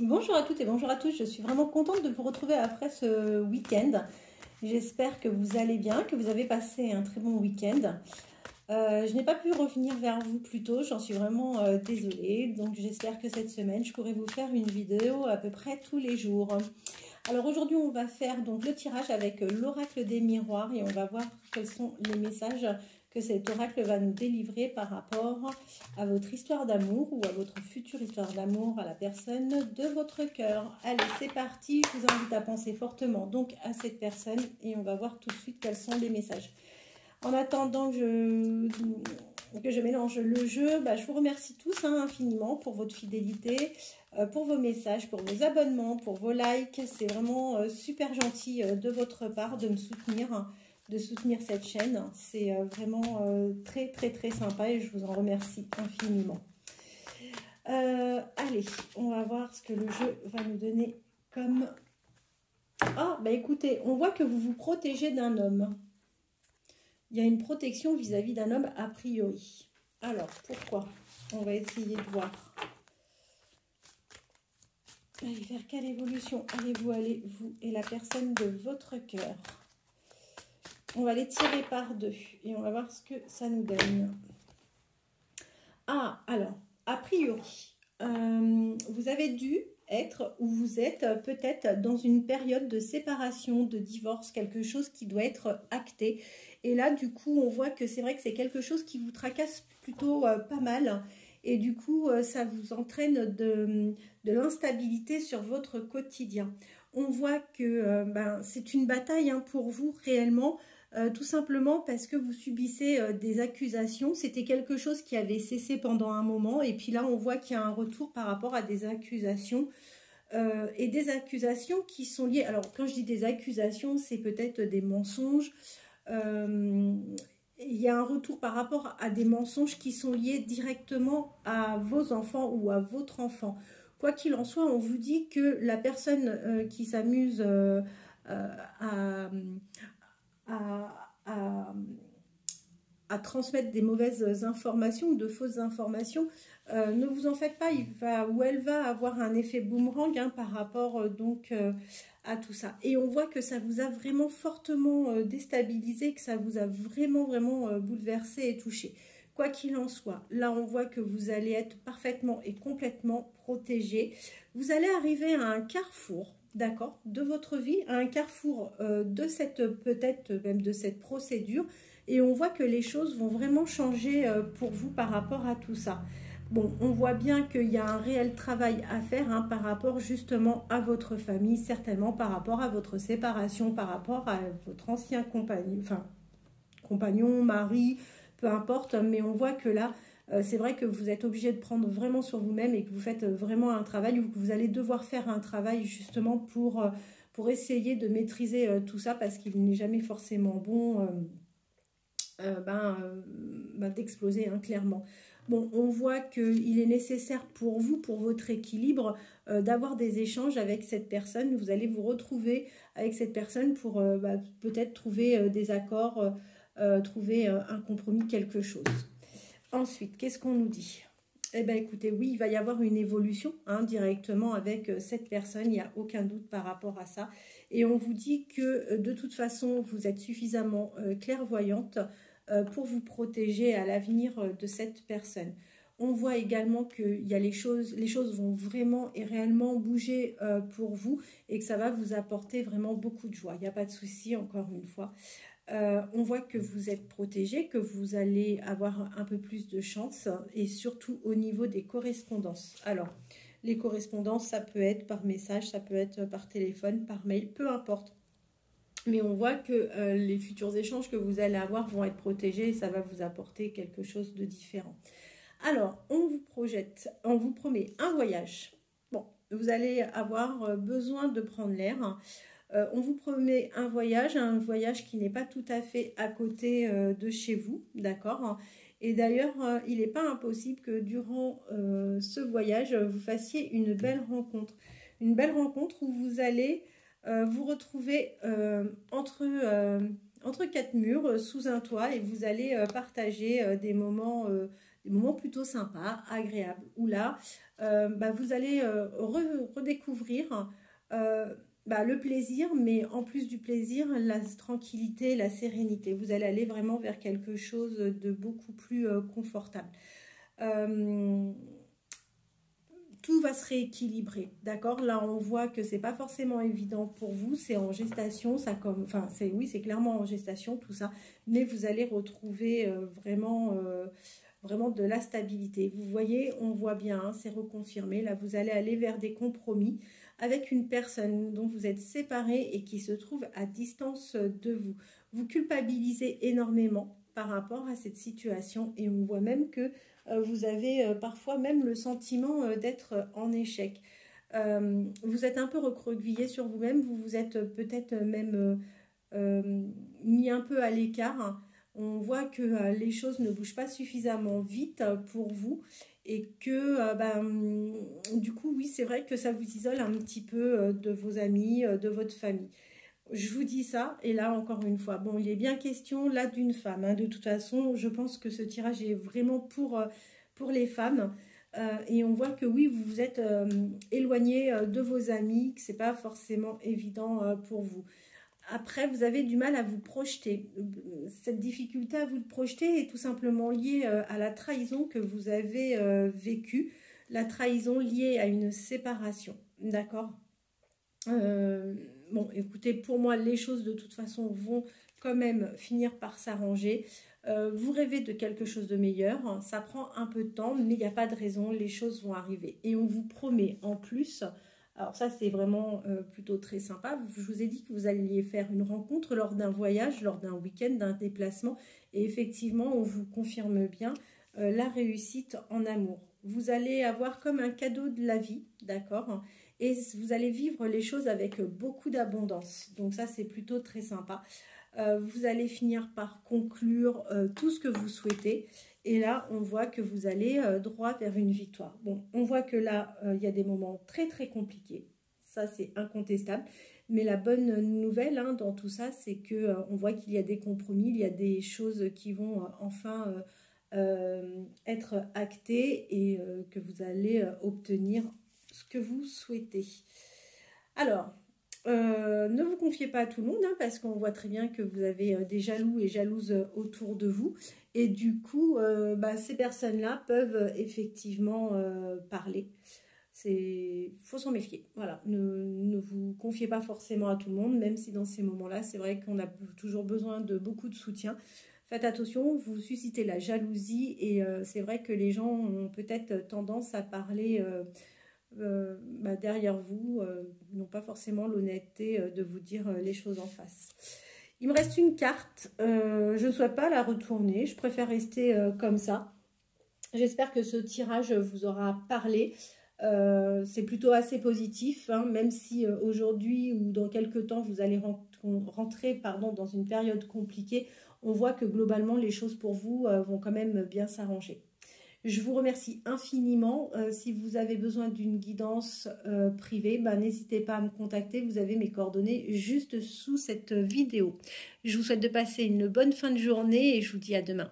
Bonjour à toutes et bonjour à tous, je suis vraiment contente de vous retrouver après ce week-end. J'espère que vous allez bien, que vous avez passé un très bon week-end. Je n'ai pas pu revenir vers vous plus tôt, j'en suis vraiment désolée. Donc j'espère que cette semaine, je pourrai vous faire une vidéo à peu près tous les jours. Alors aujourd'hui, on va faire donc le tirage avec l'oracle des miroirs et on va voir quels sont les messages que cet oracle va nous délivrer par rapport à votre histoire d'amour ou à votre future histoire d'amour, à la personne de votre cœur. Allez, c'est parti, je vous invite à penser fortement donc à cette personne et on va voir tout de suite quels sont les messages. En attendant que je mélange le jeu, je vous remercie tous infiniment pour votre fidélité, pour vos messages, pour vos abonnements, pour vos likes. C'est vraiment super gentil de votre part de me soutenir, de soutenir cette chaîne. C'est vraiment très sympa et je vous en remercie infiniment. Allez, on va voir ce que le jeu va nous donner comme... Ah, écoutez, on voit que vous vous protégez d'un homme. Il y a une protection vis-à-vis d'un homme a priori. Alors, pourquoi? On va essayer de voir. Allez, vers quelle évolution allez-vous aller, vous et la personne de votre cœur? On va les tirer par deux et on va voir ce que ça nous donne. Ah, alors, a priori, vous avez dû être ou vous êtes peut-être dans une période de séparation, de divorce, quelque chose qui doit être acté. Et là, du coup, on voit que c'est vrai que c'est quelque chose qui vous tracasse plutôt pas mal. Et du coup, ça vous entraîne de l'instabilité sur votre quotidien. On voit que c'est une bataille pour vous réellement. Tout simplement parce que vous subissez des accusations. C'était quelque chose qui avait cessé pendant un moment et puis là on voit qu'il y a un retour par rapport à des accusations et des accusations qui sont liées, alors quand je dis des accusations c'est peut-être des mensonges, il y a un retour par rapport à des mensonges qui sont liés directement à vos enfants ou à votre enfant. Quoi qu'il en soit, on vous dit que la personne qui s'amuse à transmettre des mauvaises informations ou de fausses informations, ne vous en faites pas, il va ou elle va avoir un effet boomerang par rapport à tout ça. Et on voit que ça vous a vraiment fortement déstabilisé, que ça vous a vraiment bouleversé et touché. Quoi qu'il en soit, là on voit que vous allez être parfaitement et complètement protégé. Vous allez arriver à un carrefour, d'accord, de votre vie, à un carrefour de cette, peut-être même de cette procédure. Et on voit que les choses vont vraiment changer pour vous par rapport à tout ça. Bon, on voit bien qu'il y a un réel travail à faire par rapport justement à votre famille, certainement par rapport à votre séparation, par rapport à votre ancien compagnon, mari, peu importe. Mais on voit que là, c'est vrai que vous êtes obligé de prendre vraiment sur vous-même et que vous faites vraiment un travail ou que vous allez devoir faire un travail justement pour essayer de maîtriser tout ça parce qu'il n'est jamais forcément bon... d'exploser clairement. Bon, on voit qu'il est nécessaire pour vous, pour votre équilibre, d'avoir des échanges avec cette personne. Vous allez vous retrouver avec cette personne pour peut-être trouver des accords, trouver un compromis, quelque chose. Ensuite, qu'est-ce qu'on nous dit? Eh bien, écoutez, oui, il va y avoir une évolution directement avec cette personne, il n'y a aucun doute par rapport à ça. Et on vous dit que de toute façon, vous êtes suffisamment clairvoyante pour vous protéger à l'avenir de cette personne. On voit également que les choses vont vraiment et réellement bouger pour vous et que ça va vous apporter vraiment beaucoup de joie. Il n'y a pas de souci, encore une fois. On voit que vous êtes protégé, que vous allez avoir un peu plus de chance et surtout au niveau des correspondances. Alors, les correspondances, ça peut être par message, ça peut être par téléphone, par mail, peu importe. Mais on voit que les futurs échanges que vous allez avoir vont être protégés et ça va vous apporter quelque chose de différent. Alors, on vous projette, on vous promet un voyage. Bon, vous allez avoir besoin de prendre l'air. On vous promet un voyage qui n'est pas tout à fait à côté de chez vous, d'accord? Et d'ailleurs, il n'est pas impossible que durant ce voyage, vous fassiez une belle rencontre. Une belle rencontre où vous allez vous retrouvez entre quatre murs, sous un toit, et vous allez partager des moments des moments plutôt sympas, agréables, où là, vous allez redécouvrir le plaisir, mais en plus du plaisir, la tranquillité, la sérénité. Vous allez aller vraiment vers quelque chose de beaucoup plus confortable. Tout va se rééquilibrer, d'accord? Là, on voit que c'est pas forcément évident pour vous, c'est en gestation, c'est clairement en gestation tout ça, mais vous allez retrouver vraiment de la stabilité. Vous voyez, on voit bien, hein, c'est reconfirmé. Là, vous allez aller vers des compromis avec une personne dont vous êtes séparés et qui se trouve à distance de vous. Vous culpabilisez énormément par rapport à cette situation et on voit même que vous avez parfois même le sentiment d'être en échec. Vous êtes un peu recroquevillé sur vous-même, vous vous êtes peut-être même mis un peu à l'écart. On voit que les choses ne bougent pas suffisamment vite pour vous et que du coup, oui, c'est vrai que ça vous isole un petit peu de vos amis, de votre famille. Je vous dis ça, et là, encore une fois, bon, il est bien question, là, d'une femme. Hein. De toute façon, je pense que ce tirage est vraiment pour les femmes. Et on voit que oui, vous vous êtes éloigné de vos amis, que ce n'est pas forcément évident pour vous. Après, vous avez du mal à vous projeter. Cette difficulté à vous projeter est tout simplement liée à la trahison que vous avez vécue. La trahison liée à une séparation, d'accord ? Bon, écoutez, pour moi, les choses de toute façon vont quand même finir par s'arranger. Vous rêvez de quelque chose de meilleur, hein, ça prend un peu de temps, mais il n'y a pas de raison, les choses vont arriver. Et on vous promet en plus, alors ça c'est vraiment plutôt très sympa, je vous ai dit que vous alliez faire une rencontre lors d'un voyage, lors d'un week-end, d'un déplacement, et effectivement on vous confirme bien la réussite en amour. Vous allez avoir comme un cadeau de la vie, d'accord ? Et vous allez vivre les choses avec beaucoup d'abondance. Donc ça, c'est plutôt très sympa. Vous allez finir par conclure tout ce que vous souhaitez. Et là, on voit que vous allez droit vers une victoire. Bon, on voit que là, il y a des moments très, très compliqués. Ça, c'est incontestable. Mais la bonne nouvelle hein, dans tout ça, c'est que on voit qu'il y a des compromis, il y a des choses qui vont enfin être actées et que vous allez obtenir ce que vous souhaitez. Alors, ne vous confiez pas à tout le monde, hein, parce qu'on voit très bien que vous avez des jaloux et jalouses autour de vous. Et du coup, ces personnes-là peuvent effectivement parler. Il faut s'en méfier. Voilà, ne vous confiez pas forcément à tout le monde, même si dans ces moments-là, c'est vrai qu'on a toujours besoin de beaucoup de soutien. Faites attention, vous suscitez la jalousie et c'est vrai que les gens ont peut-être tendance à parler derrière vous, n'ont pas forcément l'honnêteté de vous dire les choses en face. Il me reste une carte, je ne souhaite pas la retourner, je préfère rester comme ça. J'espère que ce tirage vous aura parlé. C'est plutôt assez positif, hein, même si aujourd'hui ou dans quelques temps vous allez rentrer dans une période compliquée, on voit que globalement les choses pour vous vont quand même bien s'arranger. Je vous remercie infiniment. Si vous avez besoin d'une guidance privée, n'hésitez pas à me contacter. Vous avez mes coordonnées juste sous cette vidéo. Je vous souhaite de passer une bonne fin de journée et je vous dis à demain.